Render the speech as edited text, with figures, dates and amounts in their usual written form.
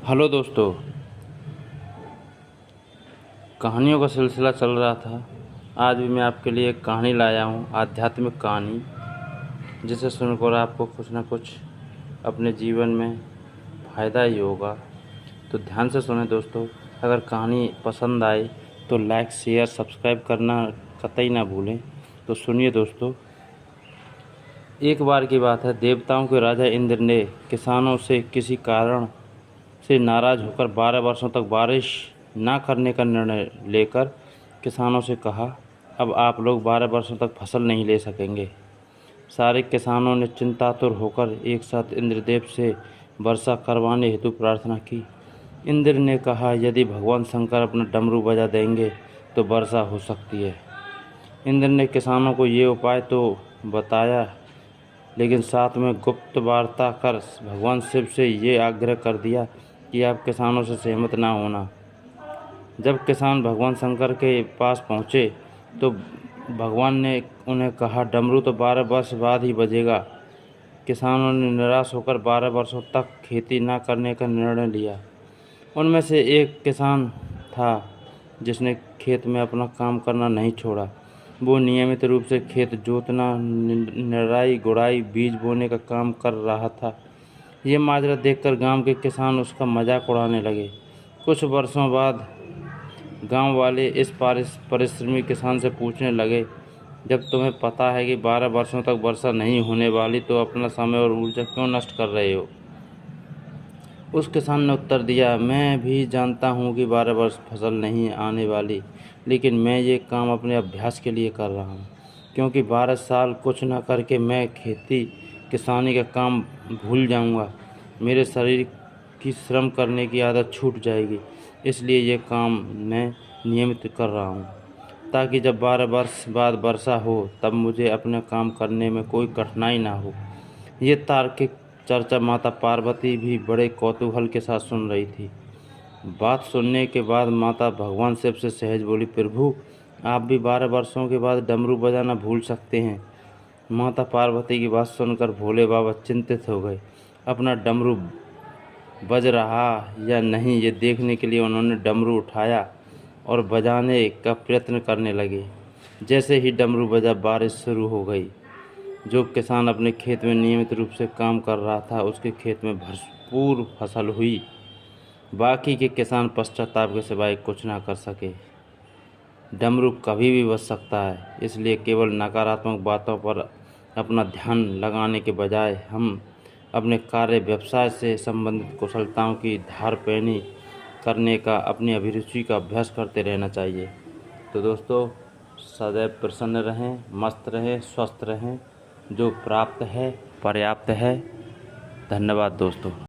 Hello दोस्तों, कहानियों का सिलसिला चल रहा था। आज भी मैं आपके लिए एक कहानी लाया हूँ, आध्यात्मिक कहानी, जिसे सुनकर आपको कुछ ना कुछ अपने जीवन में फ़ायदा ही होगा। तो ध्यान से सुने दोस्तों। अगर कहानी पसंद आए तो लाइक, शेयर, सब्सक्राइब करना कतई ना भूलें। तो सुनिए दोस्तों। एक बार की बात है, देवताओं के राजा इंद्र ने किसानों से किसी कारण से नाराज़ होकर 12 वर्षों तक बारिश ना करने का निर्णय लेकर किसानों से कहा, अब आप लोग 12 वर्षों तक फसल नहीं ले सकेंगे। सारे किसानों ने चिंतातुर होकर एक साथ इंद्रदेव से वर्षा करवाने हेतु प्रार्थना की। इंद्र ने कहा, यदि भगवान शंकर अपना डमरू बजा देंगे तो वर्षा हो सकती है। इंद्र ने किसानों को ये उपाय तो बताया, लेकिन साथ में गुप्त वार्ता कर भगवान शिव से ये आग्रह कर दिया कि आप किसानों से सहमत ना होना। जब किसान भगवान शंकर के पास पहुँचे तो भगवान ने उन्हें कहा, डमरू तो 12 वर्ष बाद ही बजेगा। किसानों ने निराश होकर 12 वर्षों तक खेती ना करने का निर्णय लिया। उनमें से एक किसान था जिसने खेत में अपना काम करना नहीं छोड़ा। वो नियमित रूप से खेत जोतना, निराई गुड़ाई, बीज बोने का काम कर रहा था। ये माजरा देखकर गांव के किसान उसका मजाक उड़ाने लगे। कुछ वर्षों बाद गांव वाले इस परिश्रमी किसान से पूछने लगे, जब तुम्हें पता है कि 12 वर्षों तक वर्षा नहीं होने वाली, तो अपना समय और ऊर्जा क्यों नष्ट कर रहे हो? उस किसान ने उत्तर दिया, मैं भी जानता हूँ कि 12 वर्ष फसल नहीं आने वाली, लेकिन मैं ये काम अपने अभ्यास के लिए कर रहा हूँ, क्योंकि 12 साल कुछ न करके मैं खेती किसानी का काम भूल जाऊँगा। मेरे शरीर की श्रम करने की आदत छूट जाएगी। इसलिए ये काम मैं नियमित कर रहा हूँ, ताकि जब 12 वर्ष बाद वर्षा हो तब मुझे अपने काम करने में कोई कठिनाई ना हो। ये तार्किक चर्चा माता पार्वती भी बड़े कौतूहल के साथ सुन रही थी। बात सुनने के बाद माता भगवान शिव से सहज बोली, प्रभु, आप भी 12 वर्षों के बाद डमरू बजाना भूल सकते हैं। माता पार्वती की बात सुनकर भोले बाबा चिंतित हो गए। अपना डमरू बज रहा या नहीं ये देखने के लिए उन्होंने डमरू उठाया और बजाने का प्रयत्न करने लगे। जैसे ही डमरू बजा, बारिश शुरू हो गई। जो किसान अपने खेत में नियमित रूप से काम कर रहा था, उसके खेत में भरपूर फसल हुई। बाकी के किसान पश्चाताप के सिवाय कुछ ना कर सके। डमरू कभी भी बज सकता है, इसलिए केवल नकारात्मक बातों पर अपना ध्यान लगाने के बजाय हम अपने कार्य व्यवसाय से संबंधित कुशलताओं की धार पैनी करने का, अपनी अभिरुचि का अभ्यास करते रहना चाहिए। तो दोस्तों, सदैव प्रसन्न रहें, मस्त रहें, स्वस्थ रहें। जो प्राप्त है पर्याप्त है। धन्यवाद दोस्तों।